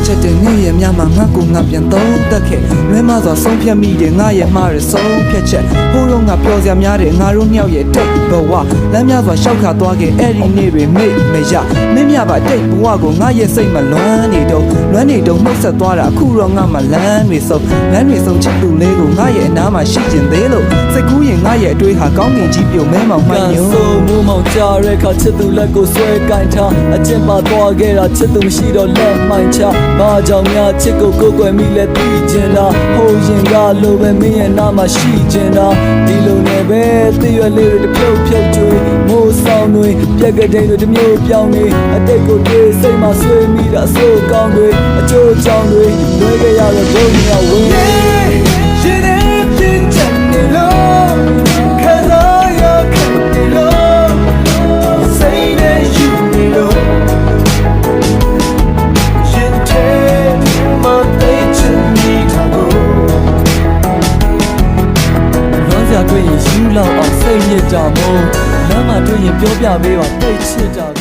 ချက်တဲ့နေ့ရမြမှာငါကိုငါပြန်သုံးတက်ခဲ့လွဲမစွာဆုံးဖြတ်မိတယ်ငါရဲ့မှားရဆုံးဖြတ်ချက်ဟိုးတော့ငါပျော်စရာများတယ်ငါတို့နှစ်ယောက်ရဲ့တိတ်ဘဝလမ်းများစွာရှောက်ခါသွားခဲ့အဲ့ဒီနေ့တွေမိတ်မရမင်းမြပါတိတ်ဘဝကိုငါရဲ့စိတ်မလွမ်းနေတော့နှုတ်ဆက်သွားတာအခုတော့ငါမှလမ်းတွေဆုံးချစ်သူလေးကိုငါရဲ့အနားမှာရှိကျင်သေးလို့စိတ်ကူးရင်ငါရဲ့အတွေးဟာကောင်းကင်ကြီးပြုံမဲမောင်မှန်ညို့ဆိုမိုးမောင်ကြားတဲ့ခါချစ်သူလက်ကိုဆွဲကင်ထားအကျင့်ပါသွားခဲ့တာချစ်သူမရှိတော့လက်မှန်ချဘာကြောင့်များချစ်ကိုကိုယ်ွယ်မိလဲသိချင်တာဟိုရင်ကလိုပဲမင်းရဲ့နားမှာရှိချင်တာဒီလိုနဲ့ပဲသိရွယ်လေးတွေတပြုတ်ကျွေးမိုးဆောင်တွေပြက်ကတိန်တွေတမျိုးပြောင်းနေအတိတ်ကိုတွေးစိတ်မှာဆွေးမိတာအဆိုးကောင်းတွေအကျိုးချောင်းတွေလွဲခဲ့ရတဲ့ဘုံမြောက်ဝင်ရှင်ရဲ့ပြင်ချင်နေလို့ခါတော့ရခက်နေလို့စိတ်နဲ့ယူနေလို့ရှင်တဲ့မတဲ့ချင်နေတာကိုလောစရာတွေ့ရင်ယူလောက်အောင်စိတ်ညစ်ကြမို့လမ်းမှာတွေ့ရင်ပြောပြပေးပါတိတ်ချစ်ကြ